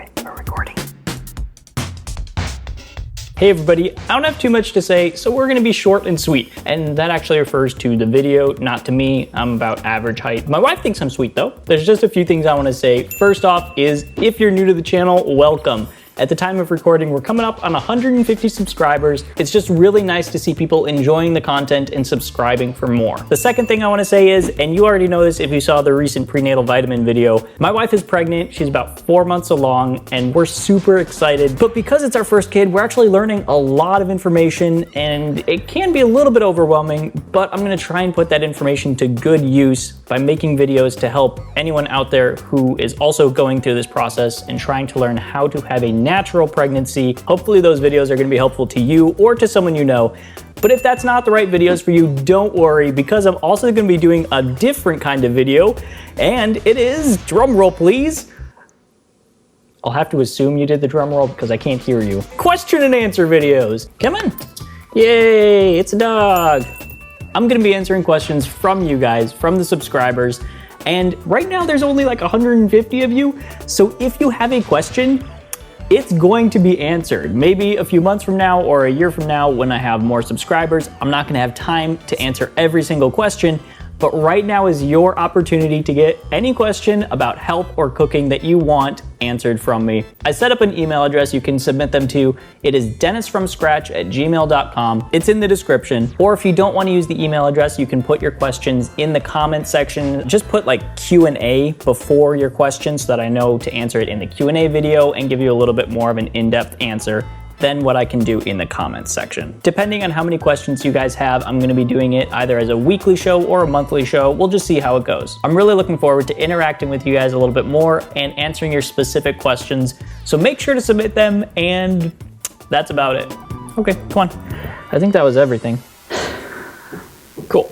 Okay, we're recording. Hey everybody, I don't have too much to say, so we're gonna be short and sweet. And that actually refers to the video, not to me. I'm about average height. My wife thinks I'm sweet though. There's just a few things I wanna say. First off is, if you're new to the channel, welcome. At the time of recording, we're coming up on 150 subscribers. It's just really nice to see people enjoying the content and subscribing for more. The second thing I wanna say is, and you already know this if you saw the recent prenatal vitamin video, my wife is pregnant, she's about 4 months along, and we're super excited. But because it's our first kid, we're actually learning a lot of information, and it can be a little bit overwhelming, but I'm gonna try and put that information to good use by making videos to help anyone out there who is also going through this process and trying to learn how to have a natural pregnancy. Hopefully those videos are gonna be helpful to you or to someone you know. But if that's not the right videos for you, don't worry, because I'm also gonna be doing a different kind of video, and it is, drum roll please. I'll have to assume you did the drum roll because I can't hear you. Question and answer videos. Come on. Yay, it's a dog. I'm gonna be answering questions from you guys, from the subscribers. And right now there's only like 150 of you. So if you have a question, it's going to be answered. Maybe a few months from now or a year from now when I have more subscribers. I'm not gonna have time to answer every single question, but right now is your opportunity to get any question about health or cooking that you want answered from me. I set up an email address you can submit them to. It is DennisFromScratch@gmail.com. It's in the description. Or if you don't want to use the email address, you can put your questions in the comments section. Just put like Q&A before your question so that I know to answer it in the Q&A video and give you a little bit more of an in-depth answer than what I can do in the comments section. Depending on how many questions you guys have, I'm gonna be doing it either as a weekly show or a monthly show. We'll just see how it goes. I'm really looking forward to interacting with you guys a little bit more and answering your specific questions. So make sure to submit them, and that's about it. Okay, come on. I think that was everything. Cool.